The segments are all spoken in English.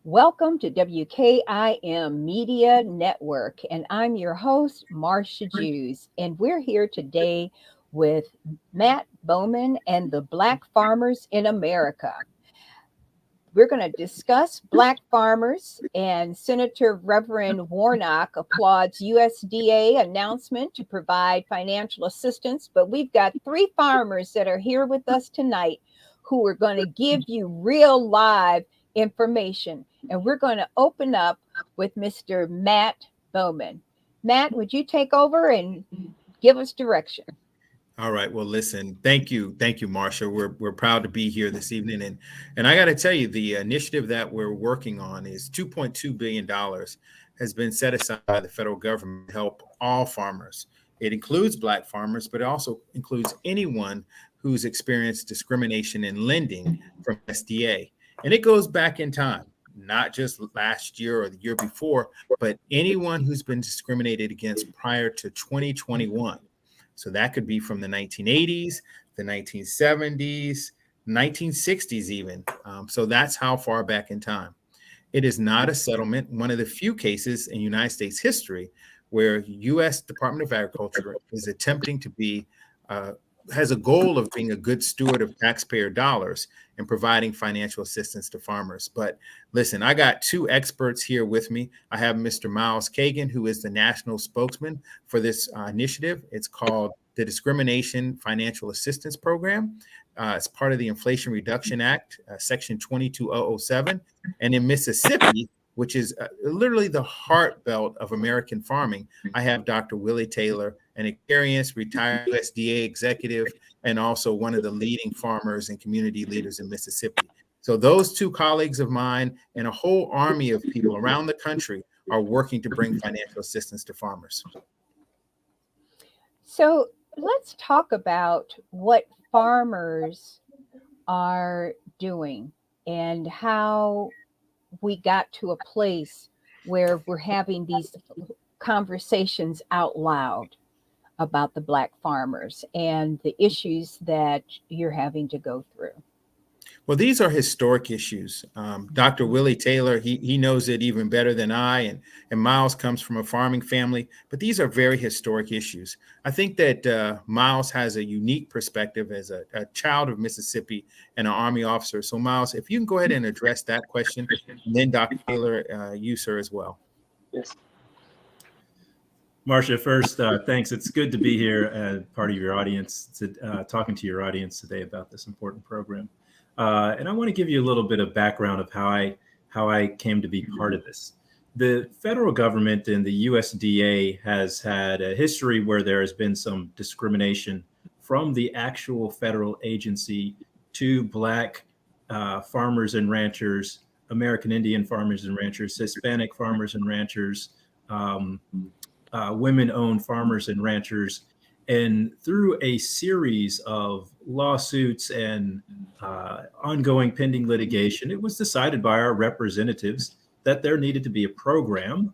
Welcome to WKIM Media Network, and I'm your host, Marcia Jews, and we're here today with Matt Bowman and the Black Farmers in America. We're going to discuss Black farmers, and Senator Reverend Warnock applauds USDA announcement to provide financial assistance. But we've got three farmers that are here with us tonight who are going to give you real live information. And we're going to open up with Mr. Matt Bowman. Matt, would you take over and give us direction? All right. Well, listen, thank you, Marsha. We're proud to be here this evening, and I got to tell you, the initiative that we're working on is $2.2 billion has been set aside by the federal government to help all farmers. It includes Black farmers, but it also includes anyone who's experienced discrimination in lending from SDA, and it goes back in time. Not just last year or the year before, but anyone who's been discriminated against prior to 2021. So that could be from the 1980s, the 1970s, 1960s even. So that's how far back in time. It is not a settlement. One of the few cases in United States history where U.S. Department of Agriculture is attempting to be, has a goal of being a good steward of taxpayer dollars and providing financial assistance to farmers. But listen, I got two experts here with me. I have Mr. Miles Kagan, who is the national spokesman for this initiative. It's called the Discrimination Financial Assistance Program. It's part of the Inflation Reduction Act, Section 22007. And in Mississippi, which is literally the heartbelt of American farming, I have Dr. Willie Taylor, an experienced retired USDA executive and also one of the leading farmers and community leaders in Mississippi. So those two colleagues of mine and a whole army of people around the country are working to bring financial assistance to farmers. So let's talk about what farmers are doing and how we got to a place where we're having these conversations out loud about the Black farmers and the issues that you're having to go through. Well, these are historic issues. Dr. Willie Taylor, he knows it even better than I, and Miles comes from a farming family, but these are very historic issues. I think that Miles has a unique perspective as a child of Mississippi and an Army officer. So Miles, if you can go ahead and address that question, and then Dr. Taylor, you, sir, as well. Yes. Marcia, first, thanks. It's good to be here as part of your audience, talking to your audience today about this important program. And I want to give you a little bit of background of how I came to be part of this. The federal government and the USDA has had a history where there has been some discrimination from the actual federal agency to Black farmers and ranchers, American Indian farmers and ranchers, Hispanic farmers and ranchers, women-owned farmers and ranchers. And through a series of lawsuits and ongoing pending litigation, it was decided by our representatives that there needed to be a program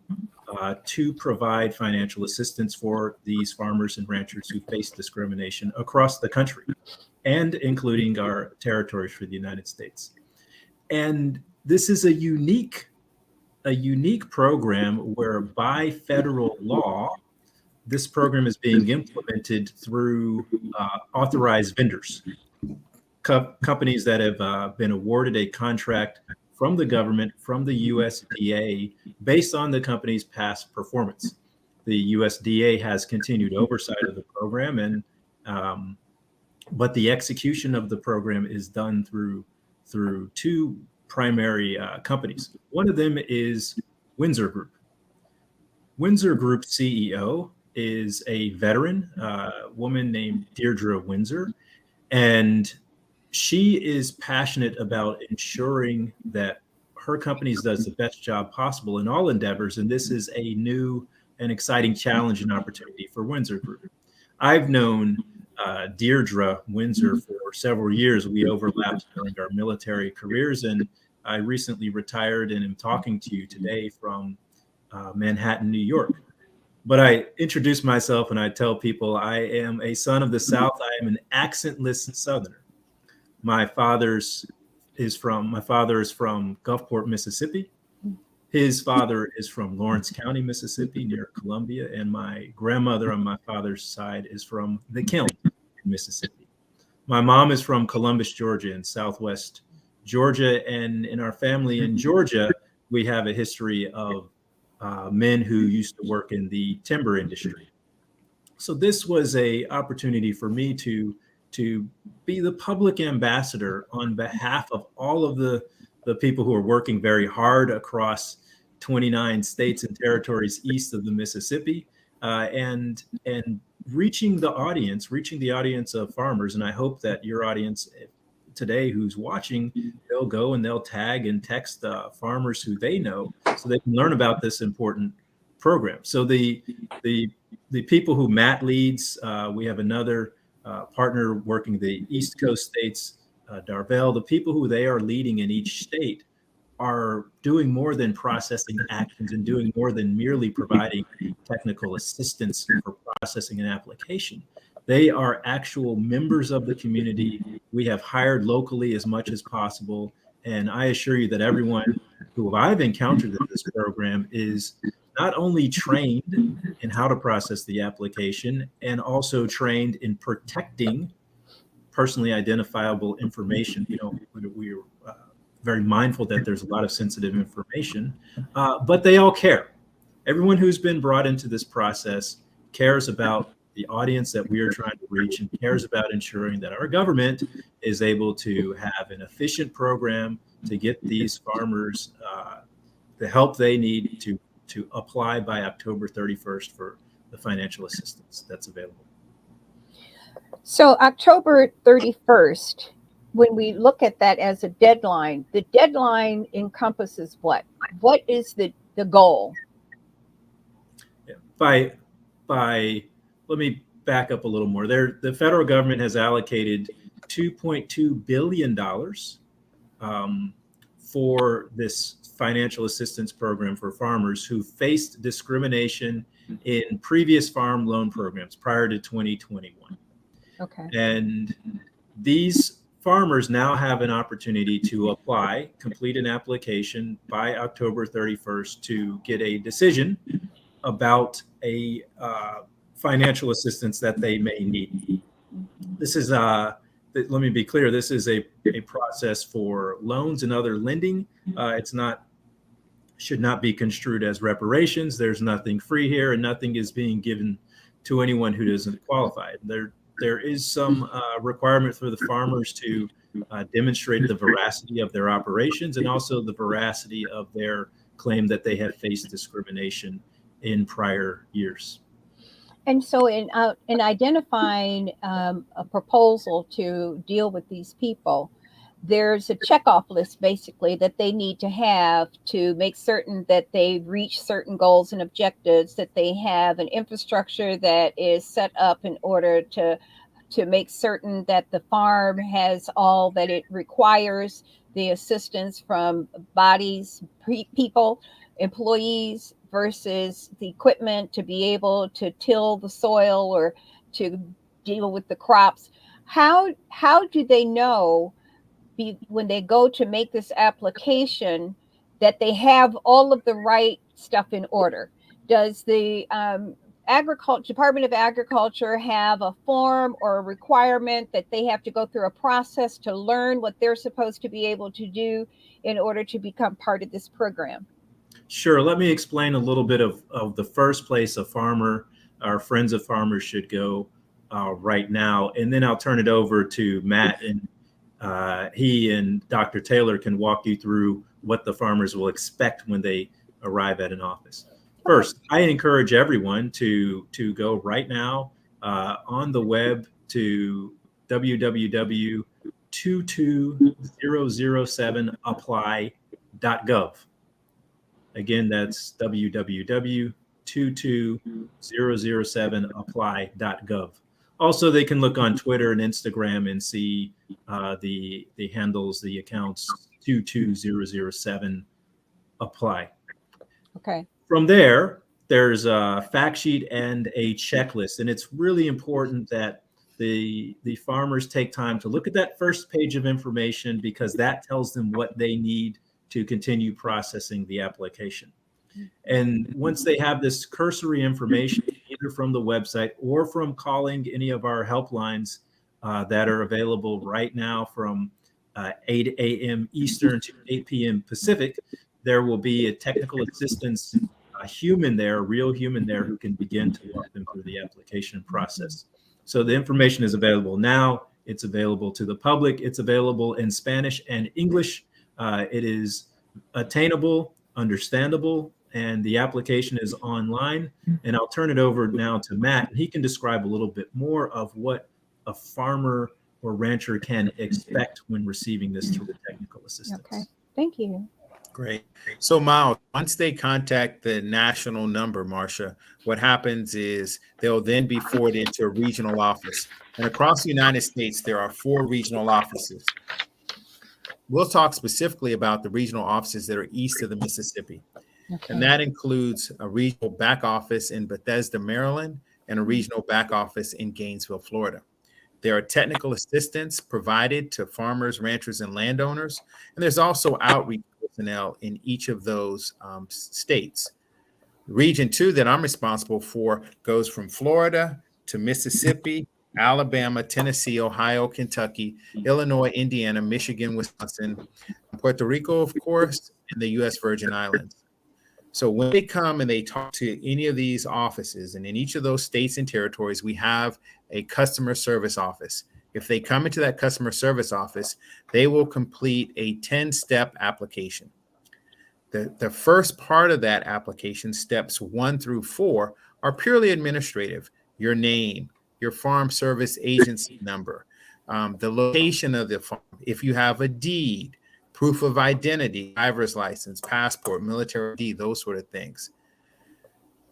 to provide financial assistance for these farmers and ranchers who face discrimination across the country, and including our territories for the United States. And this is a unique program where by federal law, this program is being implemented through authorized vendors, companies that have been awarded a contract from the government, from the USDA, based on the company's past performance. The USDA has continued oversight of the program, and but the execution of the program is done through two primary companies. One of them is Windsor Group. Windsor Group CEO is a veteran woman named Deirdre Windsor, and she is passionate about ensuring that her company does the best job possible in all endeavors, and this is a new and exciting challenge and opportunity for Windsor Group. I've known Deirdre Windsor for several years. We overlapped during our military careers, and I recently retired and am talking to you today from Manhattan, New York. But I introduce myself and I tell people I am a son of the South. I am an accentless Southerner. My father's my father is from Gulfport, Mississippi. His father is from Lawrence County, Mississippi, near Columbia. And my grandmother on my father's side is from the Kiln, Mississippi. My mom is from Columbus, Georgia, in Southwest Georgia. And in our family in Georgia, we have a history of men who used to work in the timber industry. So this was a opportunity for me to be the public ambassador on behalf of all of the people who are working very hard across 29 states and territories east of the Mississippi, and reaching the audience of farmers. And I hope that your audience today who's watching, they'll go and they'll tag and text farmers who they know so they can learn about this important program. So the people who Matt leads, we have another partner working the East Coast states, Darvell. The people who they are leading in each state are doing more than processing actions and doing more than merely providing technical assistance for processing an application. They are actual members of the community. We have hired locally as much as possible. And I assure you that everyone who I've encountered in this program is not only trained in how to process the application and also trained in protecting personally identifiable information. You know, we're very mindful that there's a lot of sensitive information, but they all care. Everyone who's been brought into this process cares about the audience that we are trying to reach and cares about ensuring that our government is able to have an efficient program to get these farmers the help they need to apply by October 31st for the financial assistance that's available. So October 31st, when we look at that as a deadline, the deadline encompasses what? What is the goal? Yeah. Let me back up a little more. The federal government has allocated $2.2 billion for this financial assistance program for farmers who faced discrimination in previous farm loan programs prior to 2021. Okay. And these farmers now have an opportunity to apply, complete an application by October 31st to get a decision about a financial assistance that they may need. This is, let me be clear, this is a process for loans and other lending. Should not be construed as reparations. There's nothing free here, and nothing is being given to anyone who doesn't qualify. There is some requirement for the farmers to demonstrate the veracity of their operations and also the veracity of their claim that they have faced discrimination in prior years. And so in identifying a proposal to deal with these people, there's a checkoff list basically that they need to have to make certain that they reach certain goals and objectives, that they have an infrastructure that is set up in order to make certain that the farm has all that it requires, the assistance from bodies, people, employees, versus the equipment to be able to till the soil or to deal with the crops. How do they know when they go to make this application that they have all of the right stuff in order? Does the Department of Agriculture have a form or a requirement that they have to go through a process to learn what they're supposed to be able to do in order to become part of this program? Sure. Let me explain a little bit of the first place a farmer, our Friends of Farmers, should go right now. And then I'll turn it over to Matt, and he and Dr. Taylor can walk you through what the farmers will expect when they arrive at an office. First, I encourage everyone to go right now on the web to www.22007apply.gov. Again, that's www.22007apply.gov. Also, they can look on Twitter and Instagram and see the handles, the accounts 22007apply. Okay. From there, there's a fact sheet and a checklist. And it's really important that the farmers take time to look at that first page of information, because that tells them what they need to continue processing the application. And once they have this cursory information, either from the website or from calling any of our helplines that are available right now from 8 a.m. Eastern to 8 p.m. Pacific, there will be a technical assistance, a human there, a real human there, who can begin to walk them through the application process. So the information is available now. It's available to the public. It's available in Spanish and English. It is attainable, understandable, and the application is online. And I'll turn it over now to Matt, and he can describe a little bit more of what a farmer or rancher can expect when receiving this through the technical assistance. Okay, thank you. Great. So Miles, once they contact the national number, Marcia, what happens is they'll then be forwarded to a regional office. And across the United States, there are 4 regional offices. We'll talk specifically about the regional offices that are east of the Mississippi. Okay. And that includes a regional back office in Bethesda, Maryland, and a regional back office in Gainesville, Florida. There are technical assistance provided to farmers, ranchers, and landowners. And there's also outreach personnel in each of those states. Region 2 that I'm responsible for goes from Florida to Mississippi, Alabama, Tennessee, Ohio, Kentucky, Illinois, Indiana, Michigan, Wisconsin, Puerto Rico, of course, and the U.S. Virgin Islands. So when they come and they talk to any of these offices, and in each of those states and territories, we have a customer service office. If they come into that customer service office, they will complete a 10-step application. The first part of that application, steps 1 through 4, are purely administrative. Your name, your farm service agency number, the location of the farm, if you have a deed, proof of identity, driver's license, passport, military ID, those sort of things.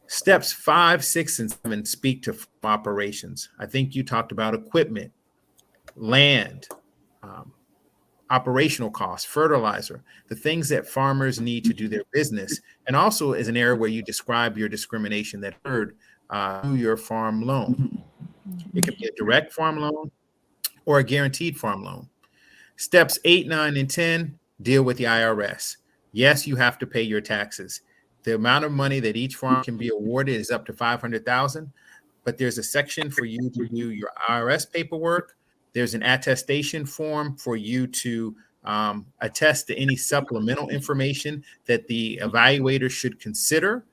Steps 5, 6, and 7 speak to operations. I think you talked about equipment, land, operational costs, fertilizer, the things that farmers need to do their business, and also is an area where you describe your discrimination that occurred through your farm loan. It can be a direct farm loan or a guaranteed farm loan. Steps 8, 9, and 10 deal with the IRS. Yes, you have to pay your taxes. The amount of money that each farm can be awarded is up to $500,000, but there's a section for you to do your IRS paperwork. There's an attestation form for you to attest to any supplemental information that the evaluator should consider.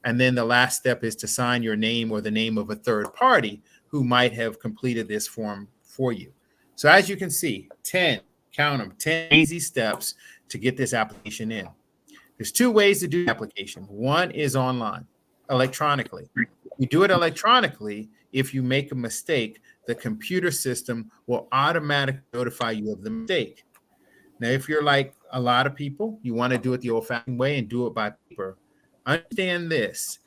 And then the last step is to sign your name or the name of a third party who might have completed this form for you. So as you can see, 10, count them, 10 easy steps to get this application in. There's 2 ways to do the application. One is online, electronically. You do it electronically. If you make a mistake, the computer system will automatically notify you of the mistake. Now, if you're like a lot of people, you want to do it the old-fashioned way and do it by paper. Understand this.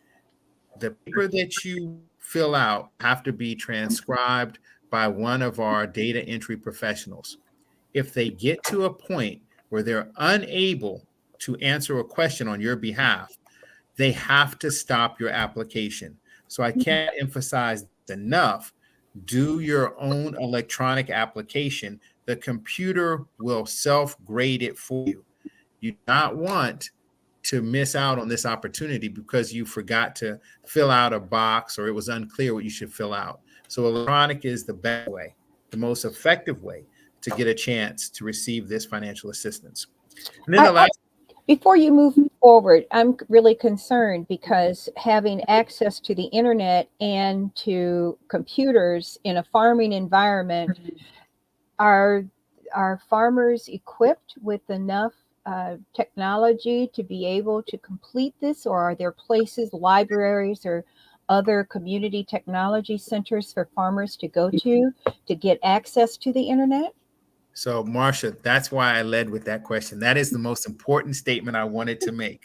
The paper that you fill out have to be transcribed by one of our data entry professionals. If they get to a point where they're unable to answer a question on your behalf, they have to stop your application. So I can't emphasize enough. Do your own electronic application. The computer will self-grade it for you. You do not want to miss out on this opportunity because you forgot to fill out a box or it was unclear what you should fill out. So electronic is the best way, the most effective way to get a chance to receive this financial assistance. And then before you move forward, I'm really concerned because having access to the internet and to computers in a farming environment, are farmers equipped with enough technology to be able to complete this, or are there places, libraries, or other community technology centers for farmers to go to get access to the internet? So, Marcia, that's why I led with that question. That is the most important statement I wanted to make.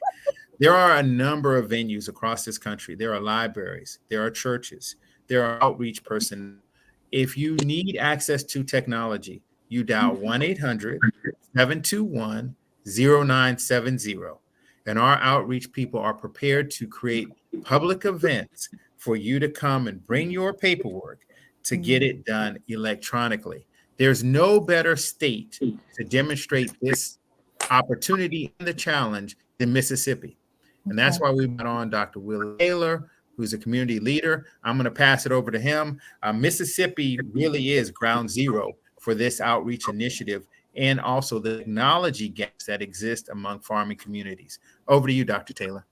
There are a number of venues across this country. There are libraries, there are churches, there are outreach personnel. If you need access to technology, you dial 1-800-721-0970. And our outreach people are prepared to create public events for you to come and bring your paperwork, to get it done electronically. There's no better state to demonstrate this opportunity and the challenge than Mississippi. And that's why we brought on Dr. Will Taylor, who's a community leader. I'm going to pass it over to him. Mississippi really is ground zero for this outreach initiative and also the technology gaps that exist among farming communities. Over to you, Dr. Taylor.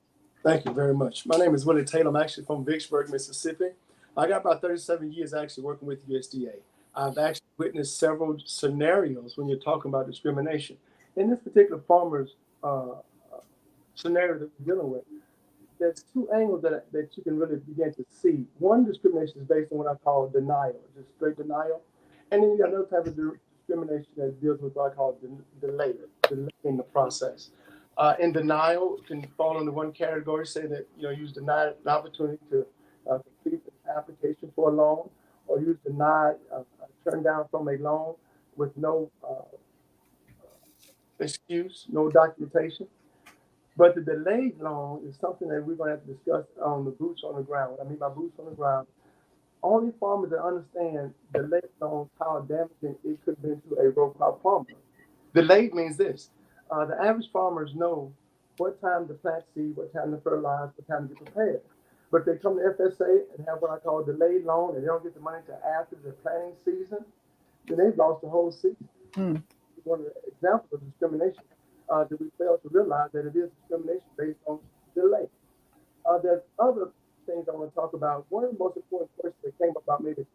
Thank you very much. My name is Willie Taylor. I'm actually from Vicksburg, Mississippi. I got about 37 years actually working with USDA. I've actually witnessed several scenarios when you're talking about discrimination. In this particular farmer's scenario that we're dealing with, there's two angles that you can really begin to see. One, discrimination is based on what I call denial, just straight denial. And then you got another type of discrimination that deals with what I call delay in the process. In denial can fall into one category, say that you denied an opportunity to complete an application for a loan, or you denied turned down from a loan with no excuse, no documentation. But the delayed loan is something that we're going to have to discuss on the boots on the ground. What I mean by boots on the ground, only farmers that understand delayed loans, how damaging it could be to a row crop farmer. Delayed means this. The average farmers know what time to plant seed, what time to fertilize, what time to get prepared. But they come to FSA and have what I call a delayed loan, and they don't get the money until after the planting season, then they've lost the whole season. One of the examples of discrimination that we fail to realize that it is discrimination based on delay. There's other things I want to talk about. One of the most important questions that came up about maybe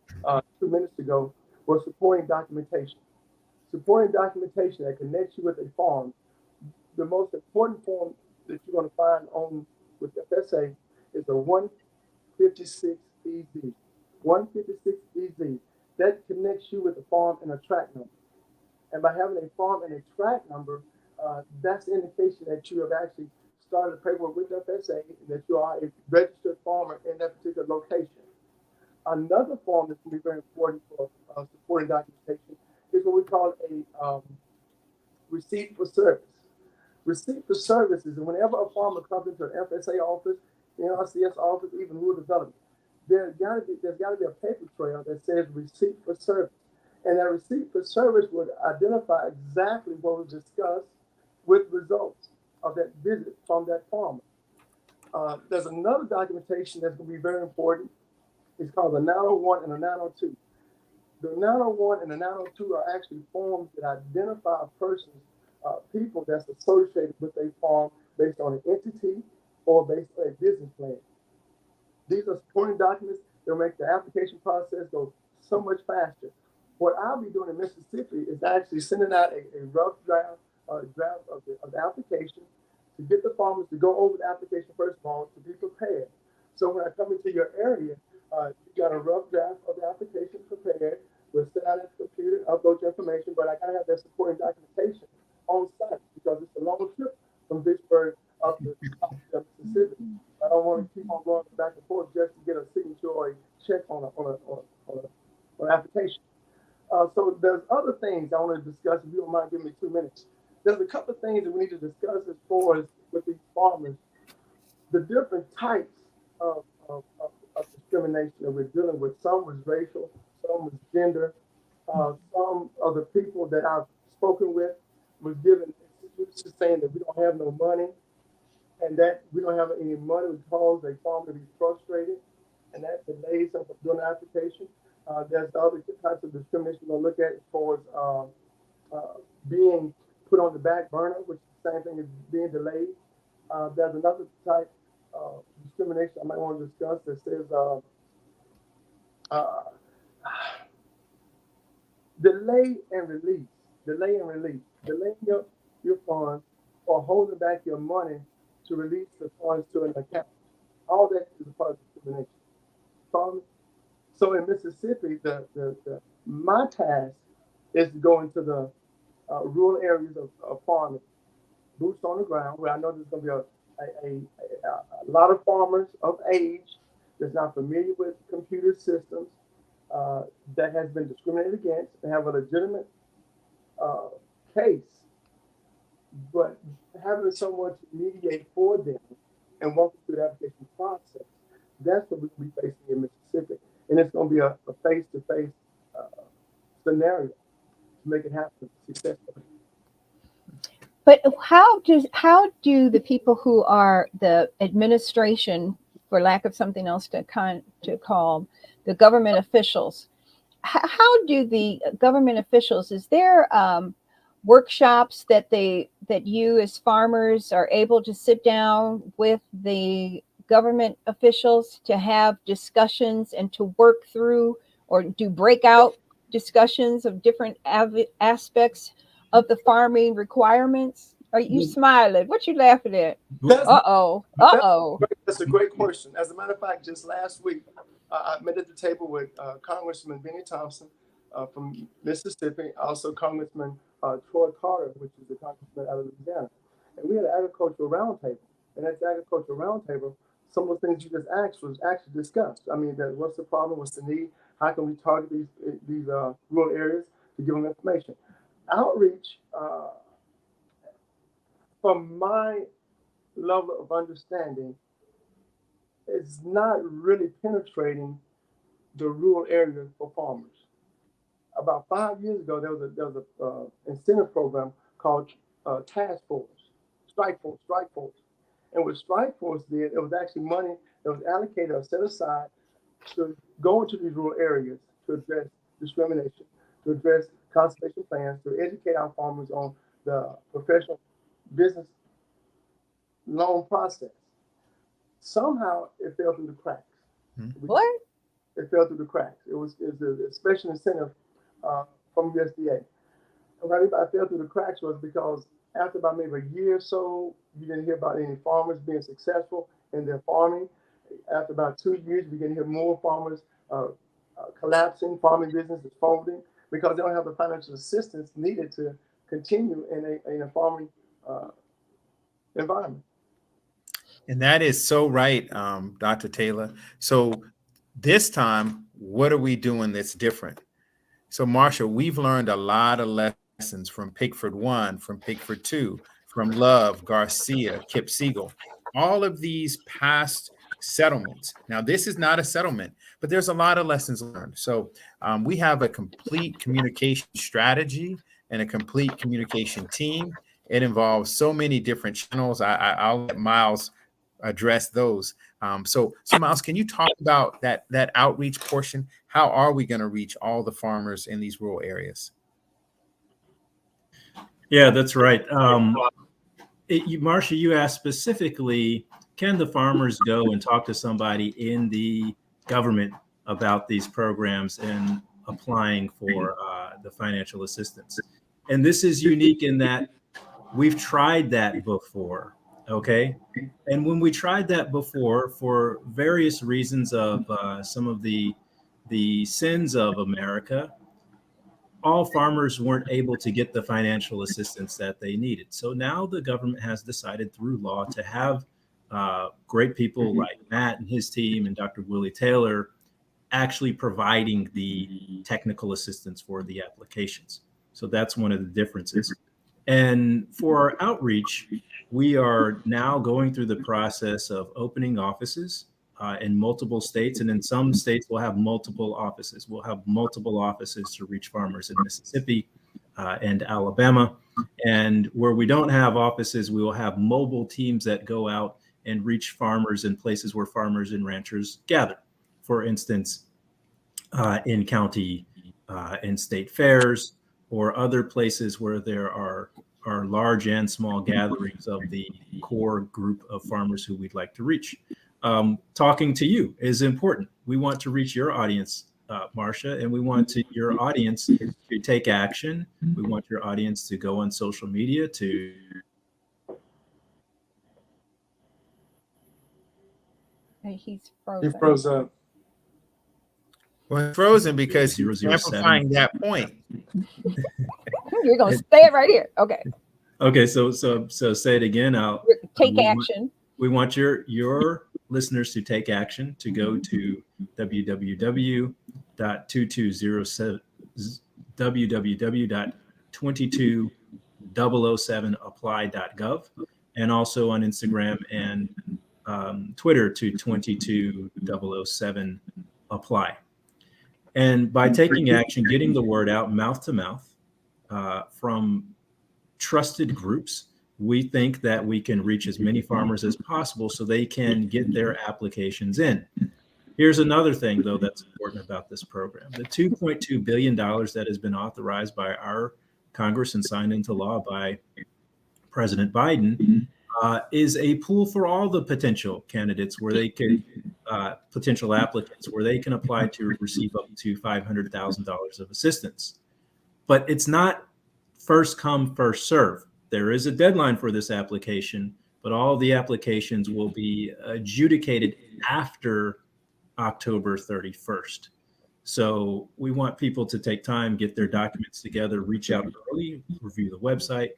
2 minutes ago was supporting documentation. Supporting documentation that connects you with a farm. The most important form that you're going to find on with FSA is the 156EZ. 156EZ. That connects you with the farm and a track number. And by having a farm and a track number, that's the indication that you have actually started the paperwork with FSA, that you are a registered farmer in that particular location. Another form that's going to be very important for supporting documentation is what we call a receipt for service. Receipt for service is whenever a farmer comes into an FSA office, NRCS office, even rural development, there's got to be a paper trail that says receipt for service. And that receipt for service would identify exactly what was discussed with results of that visit from that farmer. There's another documentation that's going to be very important. It's called the 901 and the 902. The 901 and the 902 are actually forms that identify a person's people that's associated with a farm based on an entity or based on a business plan. These are supporting documents that will make the application process go so much faster. What I'll be doing in Mississippi is actually sending out a rough draft of the application to get the farmers to go over the application first of all to be prepared. So when I come into your area, you got a rough draft of the application prepared. We'll sit out at the computer, upload your information, but I gotta have that supporting documentation on site because it's a long trip from Vicksburg up to Mississippi. I don't want to keep on going back and forth just to get a signature or a check on an application. So there's other things I want to discuss. If you don't mind giving me 2 minutes. There's a couple of things that we need to discuss as far as with these farmers, the different types of discrimination that we're dealing with. Some was racial, some was gender. Some of the people that I've spoken with was given excuses saying that we don't have no money and that we don't have any money would cause a farmer to be frustrated, and that delays them from doing the application. There's the other types of discrimination we'll look at as far as being put on the back burner, which is the same thing as being delayed. There's another type of discrimination I might want to discuss that says delay and release. Delaying your funds or holding back your money to release the funds to an account. All that is a part of discrimination. So in Mississippi, my task is to go into the rural areas of farming, boots on the ground, where I know there's going to be a lot of farmers of age that's not familiar with computer systems, that has been discriminated against, and have a legitimate case, but having someone to mediate for them and walk through the application process, that's what we'll be facing in Mississippi. and it's going to be a face-to-face scenario to make it happen successfully. But how do the people who are the administration, for lack of something else to call, the government officials, how do the government officials, is there workshops that you as farmers are able to sit down with the government officials to have discussions and to work through, or do breakout discussions of different aspects of the farming requirements? Are you smiling? What you laughing at? That's a great question. As a matter of fact, just last week, I met at the table with Congressman Benny Thompson from Mississippi, also Congressman Troy Carter, which is the congressman out of Louisiana. And we had an agricultural roundtable. And at the agricultural roundtable, some of the things you just asked was actually discussed. I mean, what's the problem? What's the need? How can we target these rural areas to give them information? Outreach, from my level of understanding, is not really penetrating the rural areas for farmers. About 5 years ago, there was a incentive program called Task Force, Strike Force. And what Strike Force did, it was actually money that was allocated or set aside to go into these rural areas to address discrimination, to address conservation plans, to educate our farmers on the professional business loan process. Somehow it fell through the cracks. What? It fell through the cracks. It was a special incentive from USDA. And why it fell through the cracks was because after about maybe a year or so, you didn't hear about any farmers being successful in their farming. After about 2 years, we can hear more farmers collapsing, farming businesses folding, because they don't have the financial assistance needed to continue in a farming environment. And that is so right, Dr. Taylor. So this time, what are we doing that's different? So, Marsha, we've learned a lot of lessons from Pickford 1, from Pickford 2, from Love, Garcia, Kip Siegel, all of these past settlements. Now, this is not a settlement, but there's a lot of lessons learned. So we have a complete communication strategy and a complete communication team. It involves so many different channels. I'll let Miles address those. So Miles, can you talk about that outreach portion? How are we going to reach all the farmers in these rural areas? Yeah, that's right. Marsha, you asked specifically, can the farmers go and talk to somebody in the government about these programs and applying for the financial assistance? And this is unique in that we've tried that before. Okay. And when we tried that before, for various reasons of some of the sins of America, all farmers weren't able to get the financial assistance that they needed. So now the government has decided through law to have great people like Matt and his team and Dr. Willie Taylor actually providing the technical assistance for the applications. So that's one of the differences. And for our outreach, we are now going through the process of opening offices in multiple states. And in some states, we'll have multiple offices. We'll have multiple offices to reach farmers in Mississippi and Alabama. And where we don't have offices, we will have mobile teams that go out and reach farmers in places where farmers and ranchers gather. For instance, in county and state fairs, or other places where there are large and small gatherings of the core group of farmers who we'd like to reach. Talking to you is important. We want to reach your audience, Marsha, and we want your audience to take action. We want your audience to go on social media to. He's frozen. He froze up. Well, frozen because he's amplifying that point. You're going to stay right here. Okay. Okay. So say it again. Take action. We want your listeners to take action, to go to www.2207apply.gov, and also on Instagram and Twitter to 22007apply. And by taking action, getting the word out mouth to mouth from trusted groups, we think that we can reach as many farmers as possible so they can get their applications in. Here's another thing, though, that's important about this program. The $2.2 billion that has been authorized by our Congress and signed into law by President Biden is a pool for all the potential candidates where they can, potential applicants, where they can apply to receive up to $500,000 of assistance. But it's not first come, first serve. There is a deadline for this application, but all the applications will be adjudicated after October 31st. So we want people to take time, get their documents together, reach out early, review the website,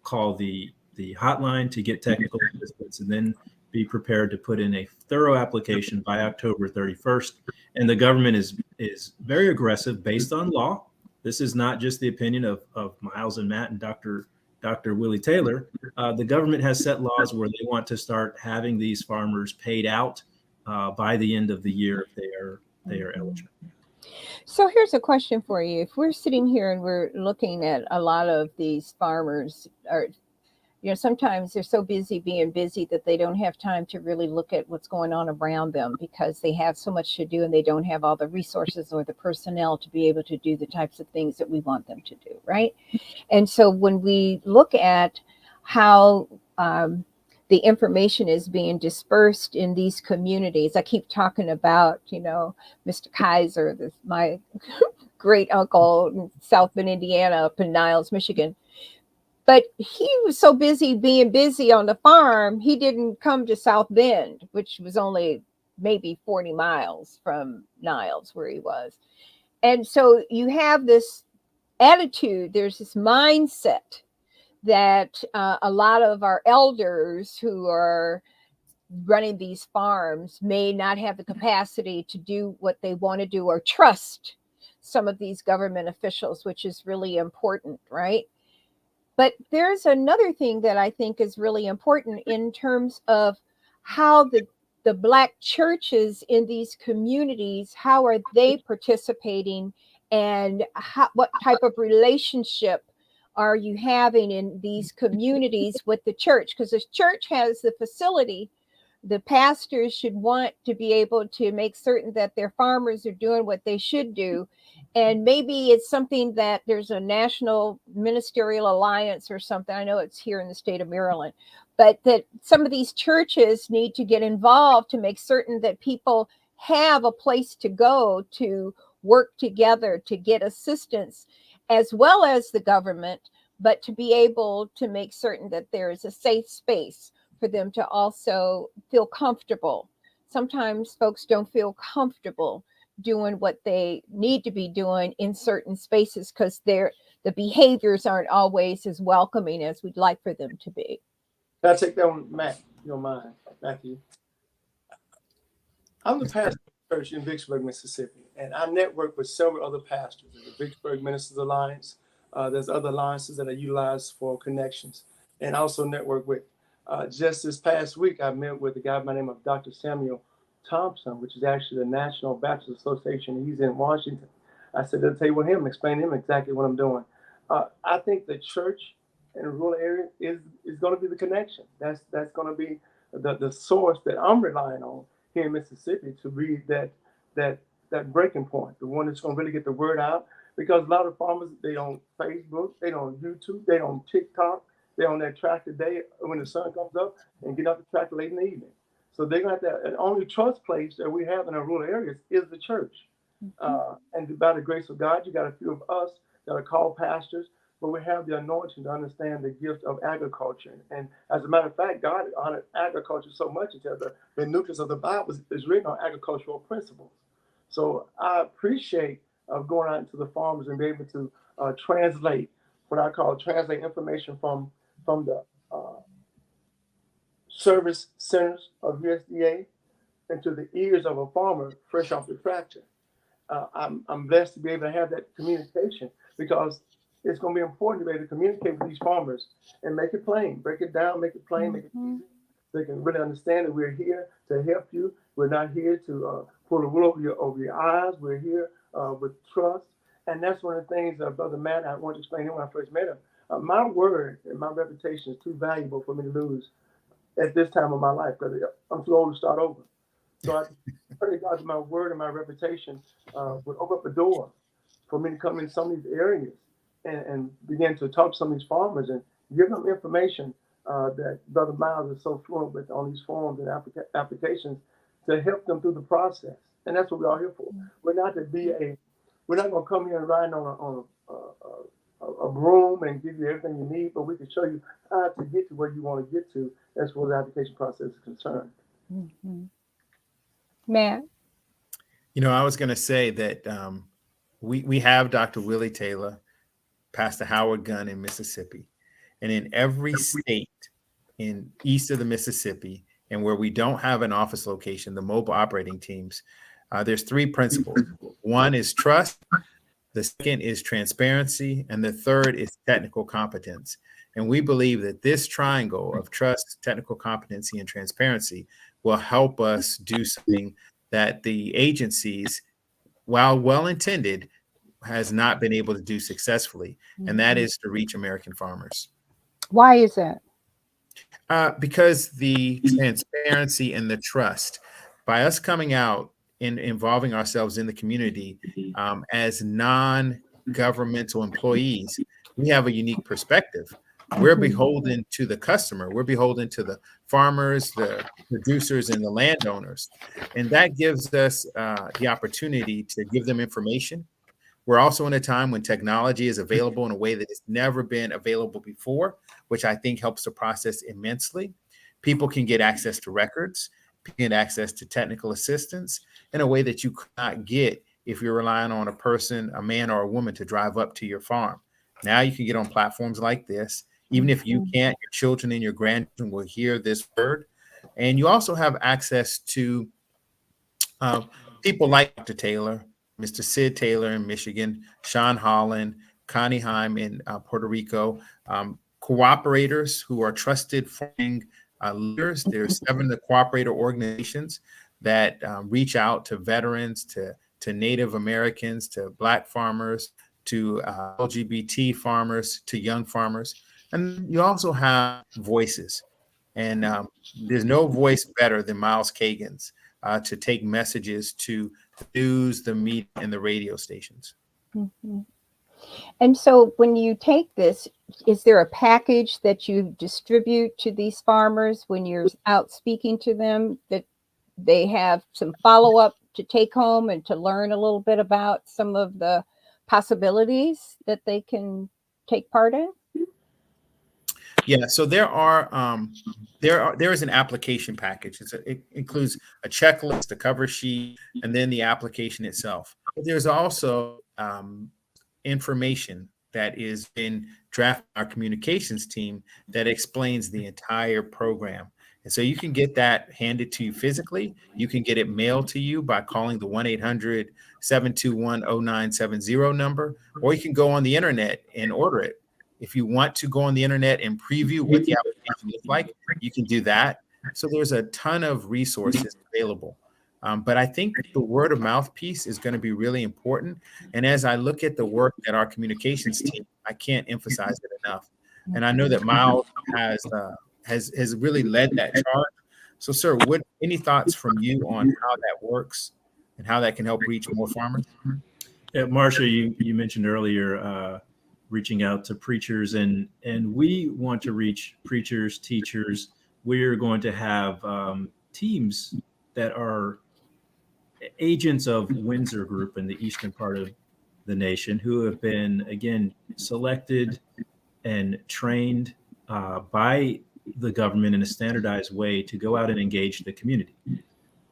call the hotline to get technical assistance, and then be prepared to put in a thorough application by October 31st. And the government is very aggressive based on law. This is not just the opinion of Miles and Matt and Dr. Willie Taylor. The government has set laws where they want to start having these farmers paid out by the end of the year if they are eligible. So here's a question for you. If we're sitting here and we're looking at a lot of these farmers, or sometimes they're so busy being busy that they don't have time to really look at what's going on around them because they have so much to do and they don't have all the resources or the personnel to be able to do the types of things that we want them to do, right? And so when we look at how the information is being dispersed in these communities, I keep talking about, Mr. Kaiser, my great uncle in South Bend, Indiana, up in Niles, Michigan. But he was so busy being busy on the farm, he didn't come to South Bend, which was only maybe 40 miles from Niles where he was. And so you have this attitude, there's this mindset that a lot of our elders who are running these farms may not have the capacity to do what they want to do or trust some of these government officials, which is really important, right? But there's another thing that I think is really important in terms of how the Black churches in these communities, how are they participating, and what type of relationship are you having in these communities with the church? Because the church has the facility. The pastors should want to be able to make certain that their farmers are doing what they should do. And maybe it's something that there's a national ministerial alliance or something. I know it's here in the state of Maryland, but that some of these churches need to get involved to make certain that people have a place to go to work together to get assistance, as well as the government, but to be able to make certain that there is a safe space for them to also feel comfortable. Sometimes folks don't feel comfortable doing what they need to be doing in certain spaces because the behaviors aren't always as welcoming as we'd like for them to be. Can I take that one, Matt? You don't mind, Matthew? I'm the pastor of the church in Vicksburg, Mississippi, and I network with several other pastors in the Vicksburg Ministers Alliance. There's other alliances that are utilized for connections, and also network with. Just this past week, I met with a guy by the name of Dr. Samuel Thompson, which is actually the National Baptist Association. He's in Washington. I said, I'll table with him, explain to him exactly what I'm doing. I think the church in a rural area is going to be the connection. That's going to be the source that I'm relying on here in Mississippi to be that breaking point, the one that's going to really get the word out. Because a lot of farmers, they on Facebook, they on YouTube, they on TikTok, they're on that tractor day when the sun comes up and get off the tractor late in the evening. So they're going to have the only trust place that we have in our rural areas is the church. And by the grace of God, you got a few of us that are called pastors, but we have the anointing to understand the gift of agriculture. And as a matter of fact, God honored agriculture so much that the nucleus of the Bible is written on agricultural principles. So I appreciate going out into the farmers and be able to translate what I call translate information from the service centers of USDA into the ears of a farmer fresh off the tractor. I'm blessed to be able to have that communication because it's going to be important to be able to communicate with these farmers and make it plain, break it down, make it plain, make it easy. So they can really understand that we're here to help you. We're not here to pull the wool over your eyes. We're here with trust. And that's one of the things, Brother Matt, I want to explain him when I first met him. My word and my reputation is too valuable for me to lose at this time of my life because I'm too old to start over. So I pray God that my word and my reputation would open up a door for me to come in some of these areas and begin to talk to some of these farmers and give them information that Brother Miles is so fluent with on these forms and applications to help them through the process. And that's what we're all here for. We're not going to come here and ride on a broom and give you everything you need, but we can show you how to get to where you want to get to as far as the application process is concerned. Mm-hmm. Matt? I was going to say that we have Dr. Willie Taylor, Pastor Howard Gunn in Mississippi. And in every state in east of the Mississippi and where we don't have an office location, the mobile operating teams, there's three principles. One is trust. The second is transparency. And the third is technical competence. And we believe that this triangle of trust, technical competency, and transparency will help us do something that the agencies, while well-intended, has not been able to do successfully. And that is to reach American farmers. Why is that? Because the transparency and the trust, by us coming out and involving ourselves in the community as non-governmental employees, we have a unique perspective. We're beholden to the customer. We're beholden to the farmers, the producers, and the landowners. And that gives us the opportunity to give them information. We're also in a time when technology is available in a way that has never been available before, which I think helps the process immensely. People can get access to records, get access to technical assistance in a way that you could not get if you're relying on a person, a man or a woman, to drive up to your farm. Now you can get on platforms like this. Even if you can't, your children and your grandchildren will hear this word. And you also have access to people like Dr. Taylor, Mr. Sid Taylor in Michigan, Sean Holland, Connie Heim in Puerto Rico, cooperators who are trusted farming leaders. There's 7 cooperator organizations that reach out to veterans, to Native Americans, to Black farmers, to LGBT farmers, to young farmers. And you also have voices. And there's no voice better than Miles Kagan's to take messages to the news, the media, and the radio stations. Mm-hmm. And so when you take this, is there a package that you distribute to these farmers when you're out speaking to them, that they have some follow-up to take home and to learn a little bit about some of the possibilities that they can take part in? Yeah, so there is an application package. It includes a checklist, a cover sheet, and then the application itself. But there's also information that is been drafted by our communications team that explains the entire program. And so you can get that handed to you physically. You can get it mailed to you by calling the 1-800-721-0970 number, or you can go on the internet and order it. If you want to go on the internet and preview what the application looks like, you can do that. So there's a ton of resources available. But I think the word of mouth piece is going to be really important. And as I look at the work that our communications team, I can't emphasize it enough. And I know that Miles has really led that charge. So, sir, any thoughts from you on how that works and how that can help reach more farmers? Yeah, Marcia, you mentioned earlier reaching out to preachers, and we want to reach preachers, teachers. We're going to have teams that are agents of Windsor Group in the eastern part of the nation who have been, again, selected and trained by the government in a standardized way to go out and engage the community.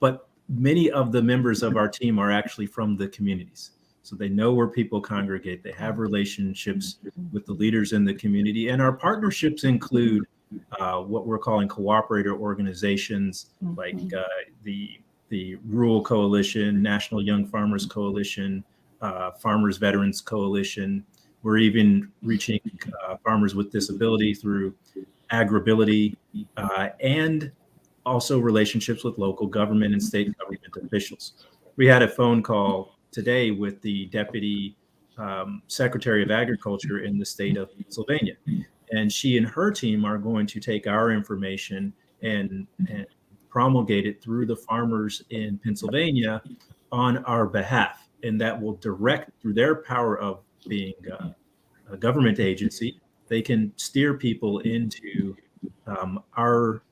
But many of the members of our team are actually from the communities. So they know where people congregate. They have relationships with the leaders in the community. And our partnerships include what we're calling cooperator organizations, like the Rural Coalition, National Young Farmers Coalition, Farmers Veterans Coalition. We're even reaching farmers with disability through Agribility, and also relationships with local government and state government officials. we had a phone call today with the deputy secretary of agriculture in the state of Pennsylvania, and she and her team are going to take our information and promulgate it through the farmers in Pennsylvania on our behalf, and that will direct, through their power of being a government agency, they can steer people into our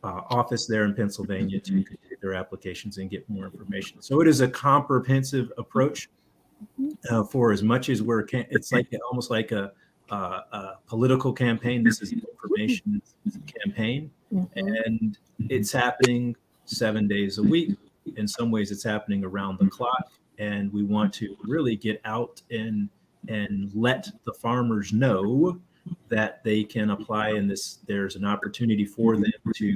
office there in Pennsylvania to complete their applications and get more information. So it is a comprehensive approach for as much as it's like almost like a political campaign. This is an information campaign, and it's happening 7 days a week. In some ways, it's happening around the clock, and we want to really get out and let the farmers know that they can apply, and there's an opportunity for them to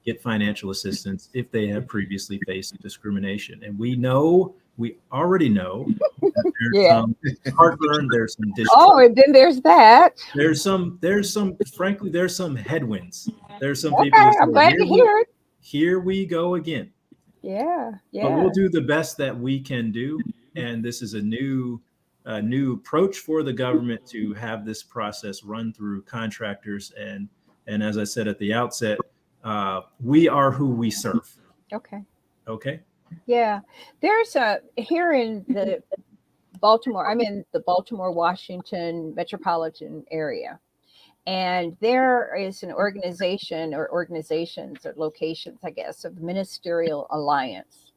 get financial assistance if they have previously faced discrimination. And we already know that there's some heartburn, there's some distrust. Oh, and then there's that. There's some frankly, there's some headwinds. There's some Okay, people who say, I'm glad to hear it. Here we go again. Yeah. But we'll do the best that we can do. And this is a new approach for the government to have this process run through contractors. And as I said at the outset, we are who we serve. Okay. Yeah. There's here in the Baltimore, I'm in the Baltimore, Washington metropolitan area. And there is an organization or organizations or locations, I guess, of the Ministerial Alliance.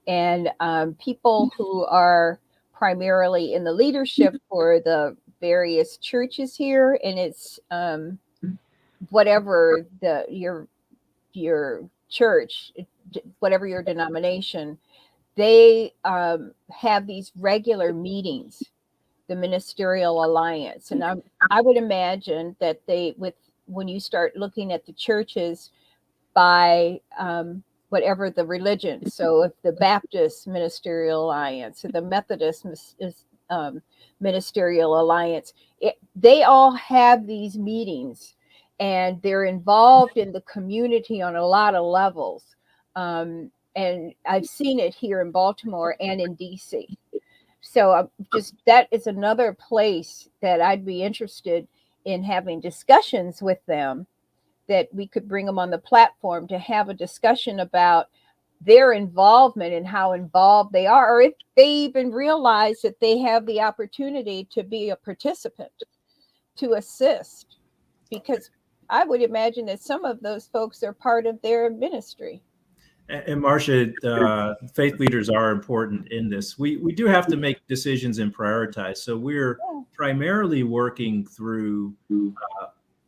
And people who are primarily in the leadership for the various churches here. And it's whatever your church, whatever your denomination, they have these regular meetings, the Ministerial Alliance. And I would imagine that when you start looking at the churches by whatever the religion, so if the Baptist Ministerial Alliance or the Methodist Ministerial Alliance, they all have these meetings, and they're involved in the community on a lot of levels. And I've seen it here in Baltimore and in DC. So that is another place that I'd be interested in having discussions with them, that we could bring them on the platform to have a discussion about their involvement and how involved they are, or if they even realize that they have the opportunity to be a participant, to assist, because I would imagine that some of those folks are part of their ministry. And Marcia, faith leaders are important in this. We do have to make decisions and prioritize. So we're primarily working through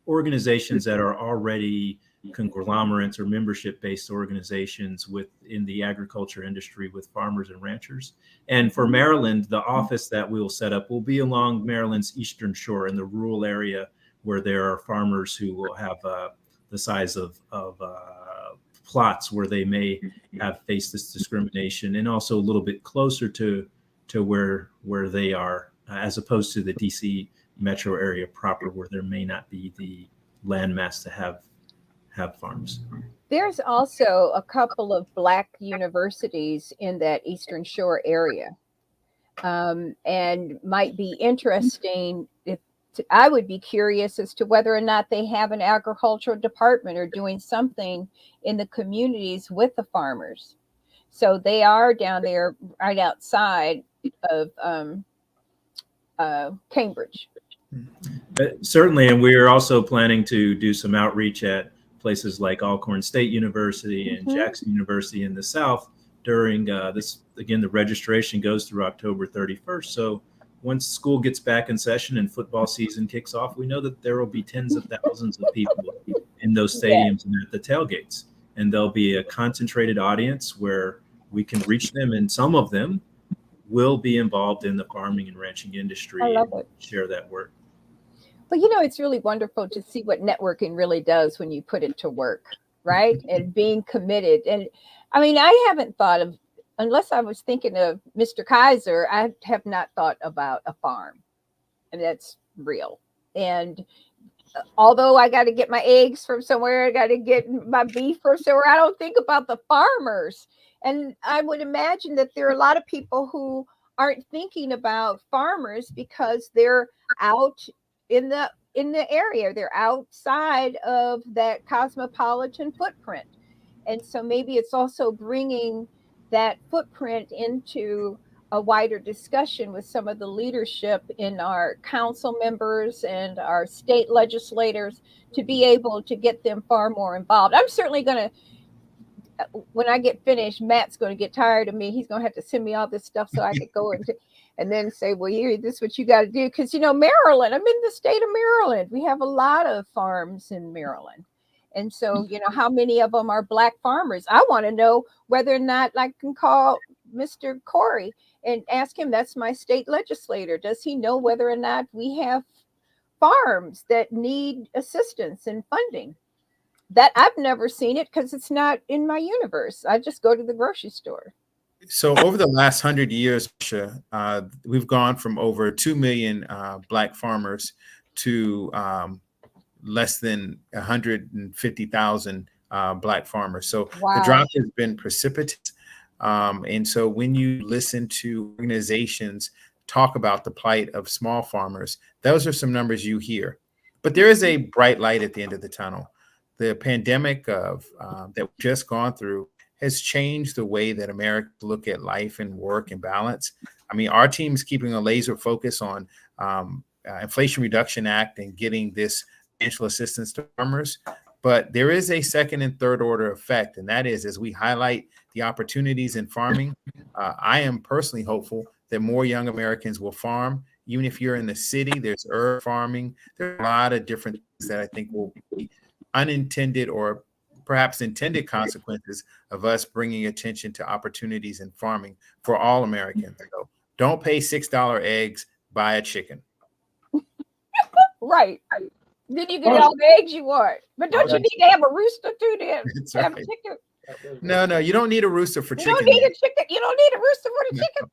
organizations that are already conglomerates or membership-based organizations in the agriculture industry with farmers and ranchers. And for Maryland, the office that we will set up will be along Maryland's Eastern Shore in the rural area where there are farmers who will have the size of plots where they may have faced this discrimination, and also a little bit closer to where they are, as opposed to the DC metro area proper, where there may not be the landmass to have farms. There's also a couple of Black universities in that Eastern Shore area, and might be interesting. I would be curious as to whether or not they have an agricultural department or doing something in the communities with the farmers. So they are down there right outside of Cambridge. Certainly, and we are also planning to do some outreach at places like Alcorn State University and Jackson University in the South during this. Again, the registration goes through October 31st. So once school gets back in session and football season kicks off, we know that there will be tens of thousands of people in those stadiums and at the tailgates. And there'll be a concentrated audience where we can reach them, and some of them will be involved in the farming and ranching industry. I love it. Share that work. But it's really wonderful to see what networking really does when you put it to work, right? And being committed. And I mean, I haven't thought of, unless I was thinking of Mr. Kaiser, I have not thought about a farm. And that's real. And although I got to get my eggs from somewhere, I got to get my beef from somewhere, I don't think about the farmers And I would imagine that there are a lot of people who aren't thinking about farmers because they're out in the area. They're outside of that cosmopolitan footprint. And so maybe it's also bringing that footprint into a wider discussion with some of the leadership in our council members and our state legislators to be able to get them far more involved. I'm certainly going to, when I get finished, Matt's going to get tired of me. He's going to have to send me all this stuff so I could go into and then say, well, here, this is what you got to do. Because, Maryland, I'm in the state of Maryland. We have a lot of farms in Maryland. And so, how many of them are Black farmers? I want to know whether or not I can call Mr. Corey and ask him, that's my state legislator. Does he know whether or not we have farms that need assistance and funding? That I've never seen it because it's not in my universe. I just go to the grocery store. So over the last 100 years, we've gone from over 2 million Black farmers to less than 150,000 Black farmers. So the drop has been precipitous. And so when you listen to organizations talk about the plight of small farmers, those are some numbers you hear. But there is a bright light at the end of the tunnel. The pandemic that we've just gone through has changed the way that Americans look at life and work and balance. I mean, our team is keeping a laser focus on Inflation Reduction Act and getting this financial assistance to farmers. But there is a second and third order effect, and that is as we highlight the opportunities in farming, I am personally hopeful that more young Americans will farm. Even if you're in the city, there's urban farming. There are a lot of different things that I think will be unintended or perhaps intended consequences of us bringing attention to opportunities in farming for all Americans. So don't pay $6 eggs, buy a chicken. Right. Then you get all the eggs you want. But don't you need to have a rooster too to have a chicken? No, you don't need a rooster for chicken. You don't need a chicken. You don't need a rooster for the chicken.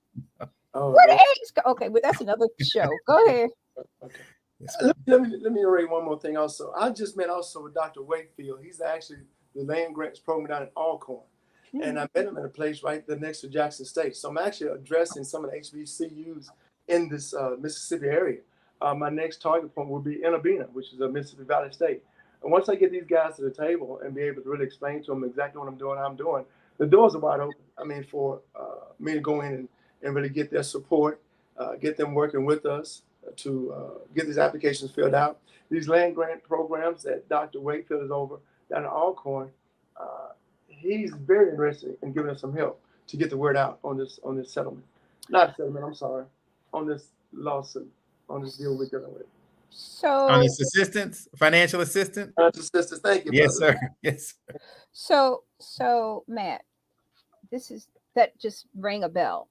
Where the eggs go? Okay, but that's another show. Go ahead. Okay. Let me narrate one more thing also. I just met also with Dr. Wakefield. He's actually the land grants program down in Alcorn. And I met him in a place right there next to Jackson State. So I'm actually addressing some of the HBCUs in this Mississippi area. My next target point will be Inabena, which is a Mississippi Valley State. And once I get these guys to the table and be able to really explain to them exactly what I'm doing, how I'm doing, the doors are wide open. I mean, for me to go in and really get their support, get them working with us to get these applications filled out. These land grant programs that Dr. Wakefield is over down in Alcorn, he's very interested in giving us some help to get the word out on this settlement. Not settlement, I'm sorry, on this lawsuit, on this deal we're dealing with. So on this assistance, financial assistance? Financial assistance, thank you. Yes, brother. sir. Yes, sir. So Matt, that just rang a bell.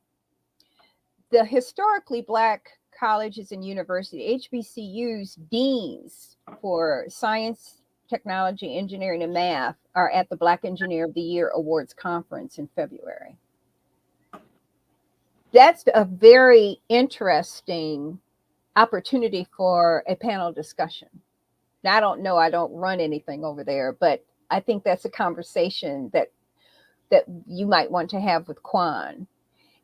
The historically Black colleges and universities, HBCUs, deans for science, technology, engineering, and math are at the Black Engineer of the Year Awards Conference in February. That's a very interesting opportunity for a panel discussion. Now, I don't know, I don't run anything over there, but I think that's a conversation that you might want to have with Quan,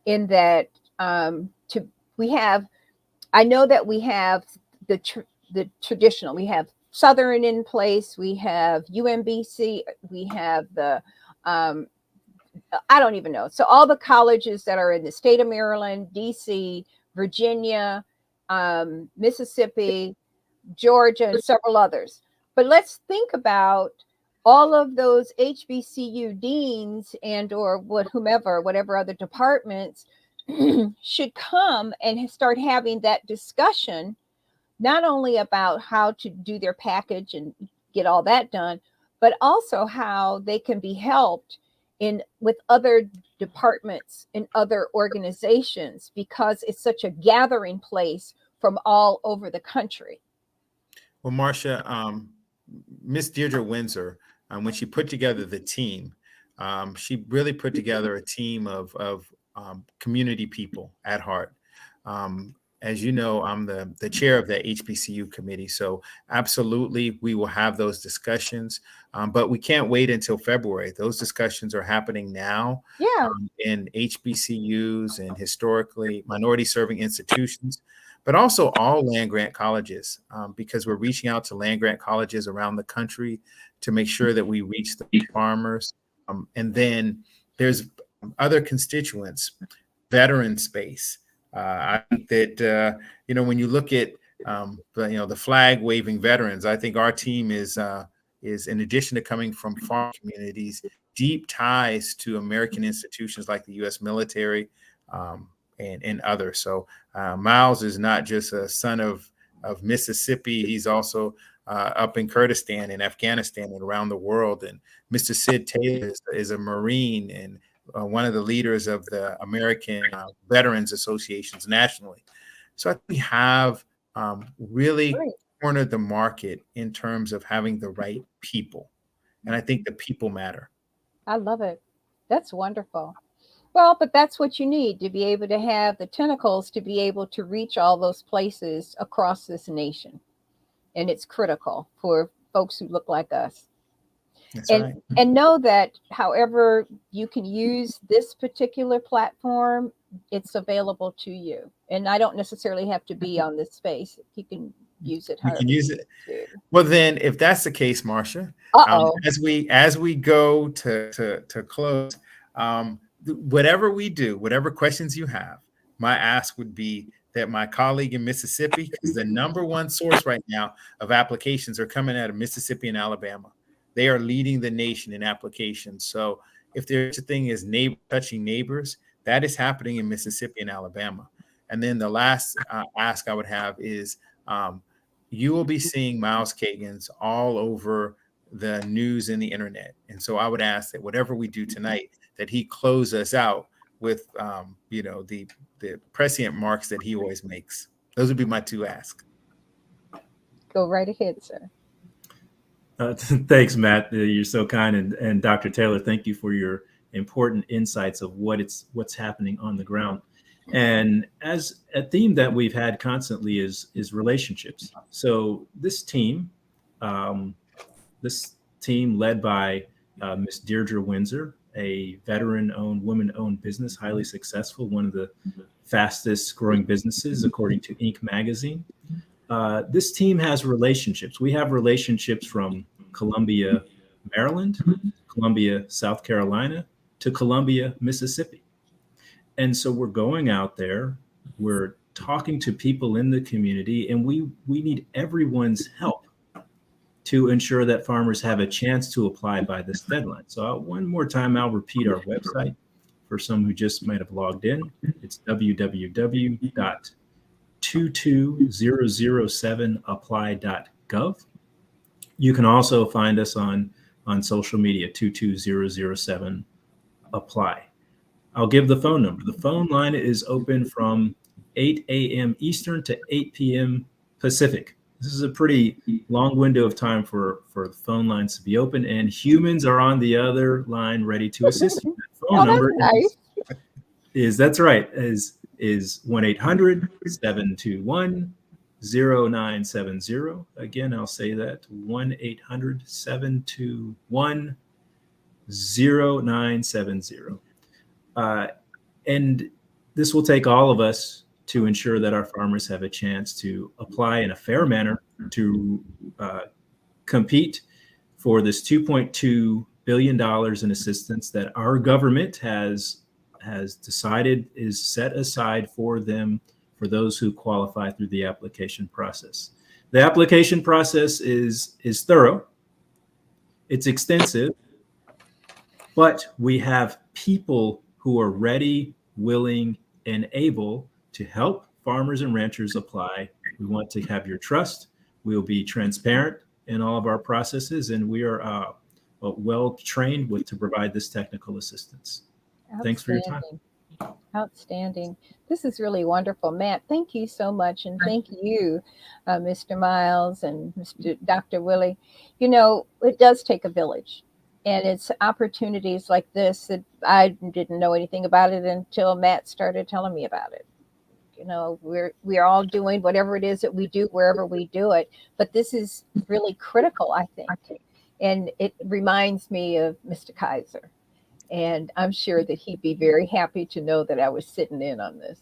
in that I know that we have the traditional, we have Southern in place, we have UMBC, we have the I don't even know. So all the colleges that are in the state of Maryland, DC, Virginia, Mississippi, Georgia, and several others. But let's think about all of those HBCU deans and or whatever other departments should come and start having that discussion, not only about how to do their package and get all that done, but also how they can be helped with other departments and other organizations, because it's such a gathering place from all over the country. Well, Marcia, Miss Deirdre Windsor, when she put together the team, she really put together a team of community people at heart. as you know, I'm the chair of the HBCU committee. So absolutely, we will have those discussions, but we can't wait until February. Those discussions are happening now Yeah. in HBCUs and historically minority serving institutions, but also all land grant colleges, because we're reaching out to land grant colleges around the country to make sure that we reach the farmers. And then there's other constituents, veteran space. I think that when you look at the flag waving veterans, I think our team is in addition to coming from farm communities, deep ties to American institutions like the U.S. military and others. So Miles is not just a son of Mississippi; he's also up in Kurdistan and Afghanistan and around the world. And Mr. Sid Taylor is a Marine and one of the leaders of the American Veterans Associations nationally. So I think we have really Great. cornered the market in terms of having the right people. And I think the people matter. I love it. That's wonderful. Well, but that's what you need to be able to have the tentacles to be able to reach all those places across this nation. And it's critical for folks who look like us. That's and right. and know that however you can use this particular platform, it's available to you. And I don't necessarily have to be on this space. You can use it You however can you use it. do. Well, then, if that's the case, Marcia, Uh-oh. as we go to close, whatever we do, whatever questions you have, my ask would be that my colleague in Mississippi, because the number one source right now of applications are coming out of Mississippi and Alabama. They are leading the nation in applications. So if there's a thing as neighbor touching neighbors, that is happening in Mississippi and Alabama. And then the last ask I would have is you will be seeing Miles Kagans all over the news and the internet. And so I would ask that whatever we do tonight, that he close us out with the prescient marks that he always makes. Those would be my two asks. Go right ahead, sir. Thanks, Matt. You're so kind, and Dr. Taylor, thank you for your important insights of what's happening on the ground. And as a theme that we've had constantly is relationships. So this team led by Miss Deirdre Windsor, a veteran-owned, woman-owned business, highly successful, one of the fastest growing businesses according to Inc. magazine. This team has relationships. We have relationships from Columbia, Maryland, Columbia, South Carolina, to Columbia, Mississippi. And so we're going out there, we're talking to people in the community, and we need everyone's help to ensure that farmers have a chance to apply by this deadline. So one more time, I'll repeat our website for some who just might have logged in. It's www.22007apply.gov. You can also find us on social media, 22007apply. I'll give the phone number. The phone line is open from 8 a.m. Eastern to 8 p.m. Pacific. This is a pretty long window of time for the phone lines to be open, and humans are on the other line ready to assist you. That phone number Nice. that's right, is 1-800-721-0970. Again, I'll say that, 1-800-721-0970. And this will take all of us to ensure that our farmers have a chance to apply in a fair manner to compete for this $2.2 billion in assistance that our government has decided is set aside for them, for those who qualify through the application process. The application process is thorough, it's extensive, but we have people who are ready, willing, and able to help farmers and ranchers apply. We want to have your trust. We will be transparent in all of our processes, and we are well trained to provide this technical assistance. Thanks for your time. Outstanding. This is really wonderful. Matt, thank you so much. And thank you, Mr. Miles and Dr. Willie. You know, it does take a village. And it's opportunities like this that I didn't know anything about it until Matt started telling me about it. You know, we're all doing whatever it is that we do wherever we do it, but this is really critical, I think. And it reminds me of Mr. Kaiser. And I'm sure that he'd be very happy to know that I was sitting in on this.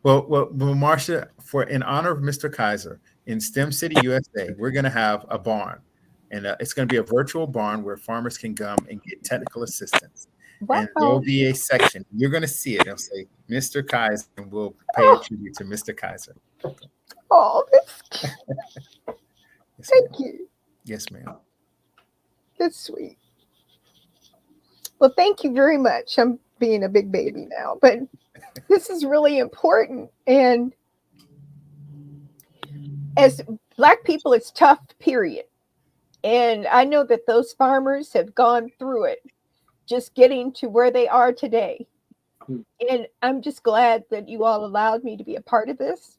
Well, Marcia, for in honor of Mr. Kaiser, in STEM City, USA, we're going to have a barn, and it's going to be a virtual barn where farmers can come and get technical assistance. Wow. And there will be a section. You're going to see it. It'll say Mr. Kaiser, and we'll pay a tribute to Mr. Kaiser. Oh, Yes, thank ma'am. you. Yes, ma'am. That's sweet. Well, thank you very much. I'm being a big baby now, but this is really important. And as Black people, it's tough, period. And I know that those farmers have gone through it, just getting to where they are today. And I'm just glad that you all allowed me to be a part of this,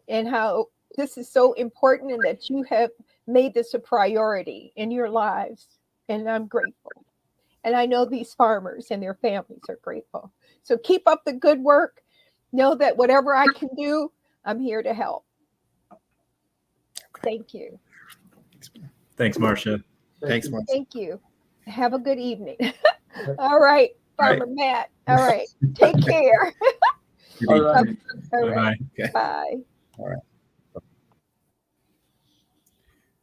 and how this is so important, and that you have made this a priority in your lives. And I'm grateful. And I know these farmers and their families are grateful. So keep up the good work. Know that whatever I can do, I'm here to help. Thank you. Thanks, Marcia. Thanks, Marcia. Thank you. Have a good evening. All right, Farmer Matt. All right. Take care. All right. All right. Okay. Bye. All right.